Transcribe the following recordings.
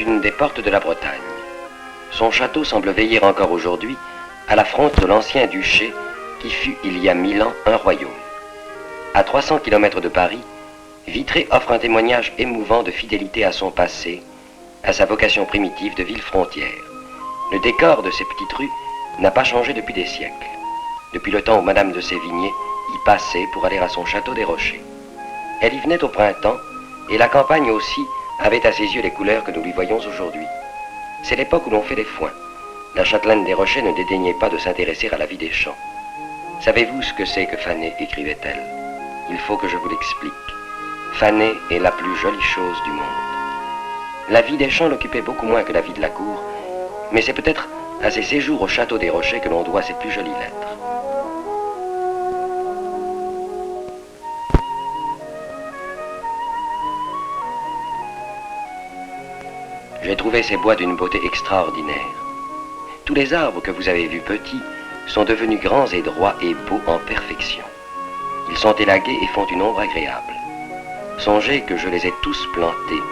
une des portes de la Bretagne. Son château semble veiller encore aujourd'hui à l'affronte de l'ancien duché qui fut il y a 1000 ans un royaume. À 300 km de Paris, Vitré offre un témoignage émouvant de fidélité à son passé, à sa vocation primitive de ville frontière. Le décor de ces petites rues n'a pas changé depuis des siècles, depuis le temps où Madame de Sévigné y passait pour aller à son château des Rochers. Elle y venait au printemps, et la campagne aussi avait à ses yeux les couleurs que nous lui voyons aujourd'hui. C'est l'époque où l'on fait les foins. La châtelaine des Rochers ne dédaignait pas de s'intéresser à la vie des champs. Savez-vous ce que c'est que faner, écrivait-elle? Il faut que je vous l'explique. Faner est la plus jolie chose du monde. La vie des champs l'occupait beaucoup moins que la vie de la cour, mais c'est peut-être à ses séjours au château des Rochers que l'on doit ses plus jolies lettres. J'ai trouvé ces bois d'une beauté extraordinaire. Tous les arbres que vous avez vus petits sont devenus grands et droits et beaux en perfection. Ils sont élagués et font une ombre agréable. Songez que je les ai tous plantés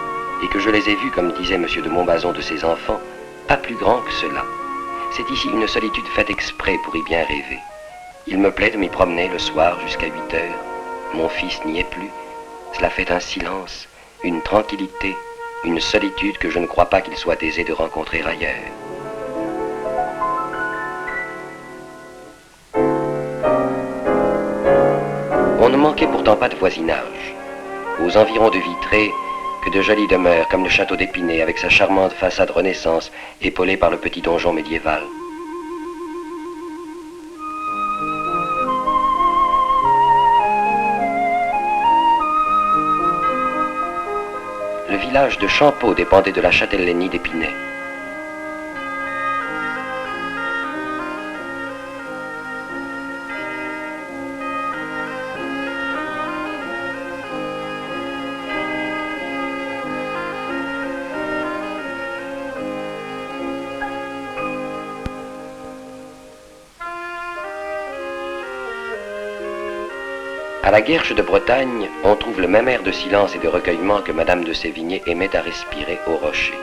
et que je les ai vus, comme disait M. de Montbazon de ses enfants, pas plus grands que cela. C'est ici une solitude faite exprès pour y bien rêver. Il me plaît de m'y promener le soir jusqu'à 8 heures. Mon fils n'y est plus. Cela fait un silence, une tranquillité, une solitude que je ne crois pas qu'il soit aisé de rencontrer ailleurs. On ne manquait pourtant pas de voisinage. Aux environs de Vitré, que de jolies demeures comme le château d'Épinay avec sa charmante façade Renaissance épaulée par le petit donjon médiéval. Le village de Champeau dépendait de la châtellenie d'Épinay. À la Guerche de Bretagne, on trouve le même air de silence et de recueillement que Madame de Sévigné aimait à respirer au Rocher.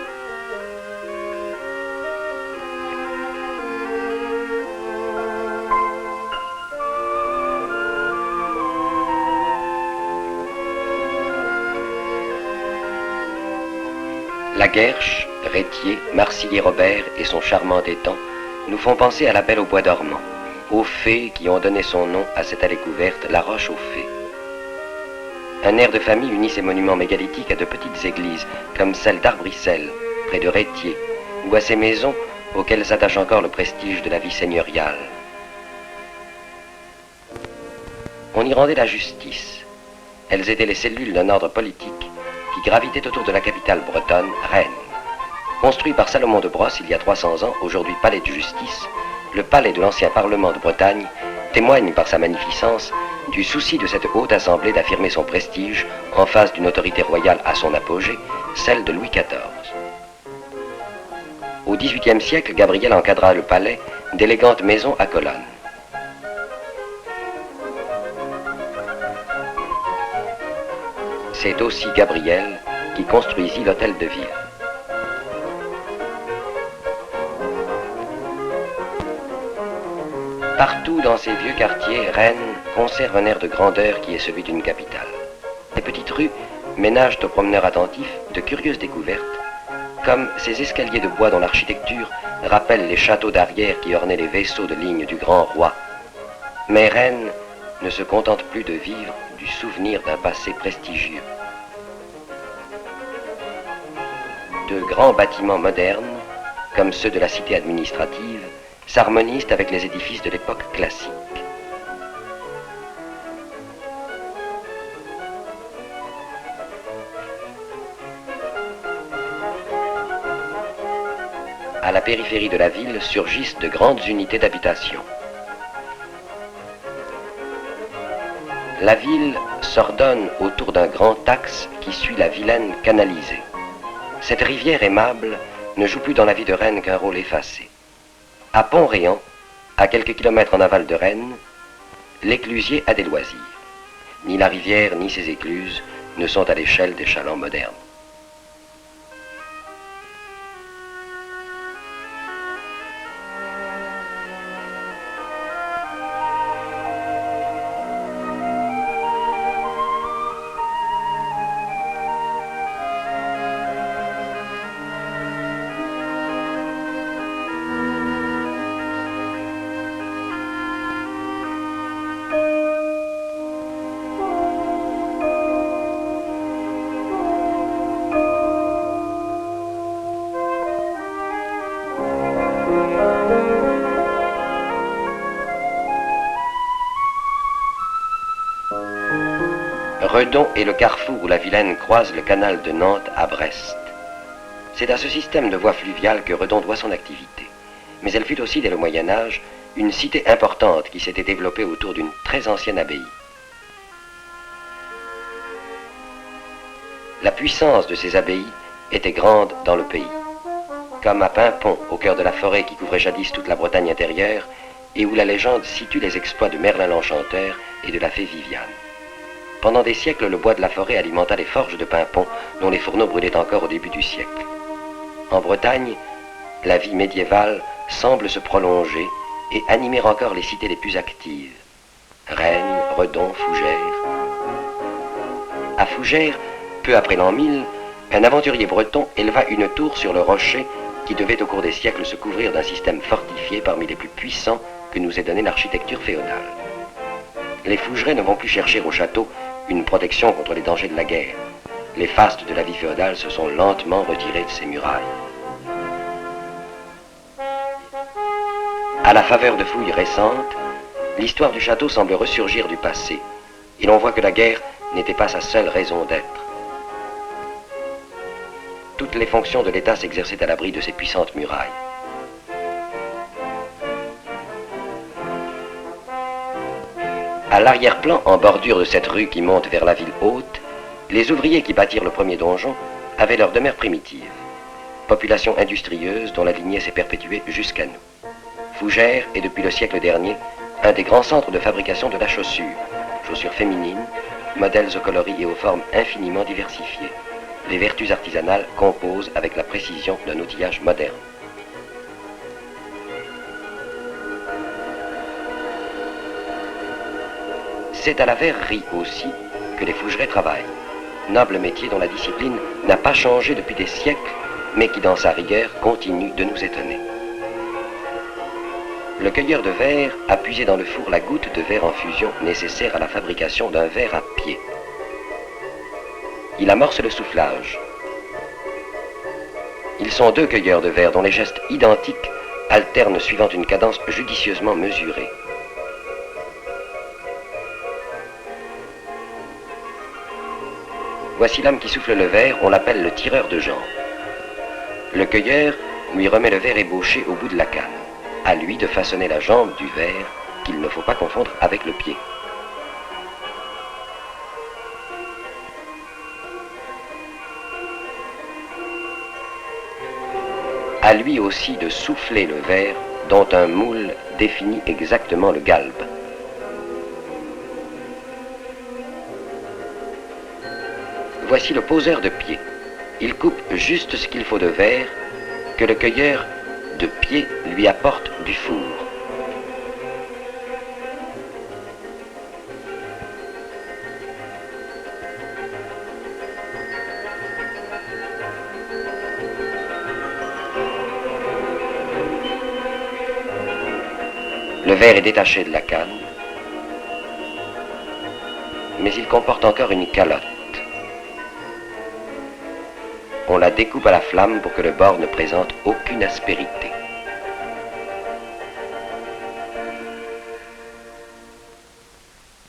La Guerche, Rétier, Marcilly-Robert et son charmant étang nous font penser à la Belle au bois dormant, aux fées qui ont donné son nom à cette allée couverte, la Roche aux Fées. Un air de famille unit ces monuments mégalithiques à de petites églises, comme celle d'Arbrissel, près de Rétier, ou à ces maisons auxquelles s'attache encore le prestige de la vie seigneuriale. On y rendait la justice. Elles étaient les cellules d'un ordre politique qui gravitait autour de la capitale bretonne, Rennes. Construit par Salomon de Brosse il y a 300 ans, aujourd'hui palais de justice, le palais de l'ancien Parlement de Bretagne témoigne par sa magnificence du souci de cette haute assemblée d'affirmer son prestige en face d'une autorité royale à son apogée, celle de Louis XIV. Au XVIIIe siècle, Gabriel encadra le palais d'élégantes maisons à colonnes. C'est aussi Gabriel qui construisit l'hôtel de ville. Partout dans ces vieux quartiers, Rennes conserve un air de grandeur qui est celui d'une capitale. Les petites rues ménagent aux promeneurs attentifs de curieuses découvertes, comme ces escaliers de bois dont l'architecture rappelle les châteaux d'arrière qui ornaient les vaisseaux de ligne du grand roi. Mais Rennes ne se contente plus de vivre du souvenir d'un passé prestigieux. De grands bâtiments modernes, comme ceux de la cité administrative, s'harmonisent avec les édifices de l'époque classique. À la périphérie de la ville surgissent de grandes unités d'habitation. La ville s'ordonne autour d'un grand axe qui suit la Vilaine canalisée. Cette rivière aimable ne joue plus dans la vie de Rennes qu'un rôle effacé. À Pont-Réan, à quelques kilomètres en aval de Rennes, l'éclusier a des loisirs. Ni la rivière ni ses écluses ne sont à l'échelle des chalands modernes. Redon est le carrefour où la Vilaine croise le canal de Nantes à Brest. C'est à ce système de voies fluviales que Redon doit son activité. Mais elle fut aussi, dès le Moyen-Âge, une cité importante qui s'était développée autour d'une très ancienne abbaye. La puissance de ces abbayes était grande dans le pays. Comme à Paimpont, au cœur de la forêt qui couvrait jadis toute la Bretagne intérieure, et où la légende situe les exploits de Merlin l'Enchanteur et de la fée Viviane. Pendant des siècles, le bois de la forêt alimenta les forges de Paimpont, dont les fourneaux brûlaient encore au début du siècle. En Bretagne, la vie médiévale semble se prolonger et animer encore les cités les plus actives. Rennes, Redon, Fougères. À Fougères, peu après l'an 1000, un aventurier breton éleva une tour sur le rocher qui devait au cours des siècles se couvrir d'un système fortifié parmi les plus puissants que nous ait donné l'architecture féodale. Les Fougerais ne vont plus chercher au château une protection contre les dangers de la guerre. Les fastes de la vie féodale se sont lentement retirés de ces murailles. À la faveur de fouilles récentes, l'histoire du château semble ressurgir du passé, et l'on voit que la guerre n'était pas sa seule raison d'être. Toutes les fonctions de l'État s'exerçaient à l'abri de ces puissantes murailles. À l'arrière-plan, en bordure de cette rue qui monte vers la ville haute, les ouvriers qui bâtirent le premier donjon avaient leur demeure primitive. Population industrieuse dont la lignée s'est perpétuée jusqu'à nous. Fougères est depuis le siècle dernier un des grands centres de fabrication de la chaussure. Chaussures féminines, modèles aux coloris et aux formes infiniment diversifiées. Les vertus artisanales composent avec la précision d'un outillage moderne. C'est à la verrerie aussi que les Fougerais travaillent. Noble métier dont la discipline n'a pas changé depuis des siècles, mais qui dans sa rigueur continue de nous étonner. Le cueilleur de verre a puisé dans le four la goutte de verre en fusion nécessaire à la fabrication d'un verre à pied. Il amorce le soufflage. Ils sont deux cueilleurs de verre dont les gestes identiques alternent suivant une cadence judicieusement mesurée. Voici l'homme qui souffle le verre, on l'appelle le tireur de jambes. Le cueilleur lui remet le verre ébauché au bout de la canne. À lui de façonner la jambe du verre qu'il ne faut pas confondre avec le pied. À lui aussi de souffler le verre dont un moule définit exactement le galbe. Voici le poseur de pied. Il coupe juste ce qu'il faut de verre que le cueilleur de pied lui apporte du four. Le verre est détaché de la canne, mais il comporte encore une calotte. On la découpe à la flamme pour que le bord ne présente aucune aspérité.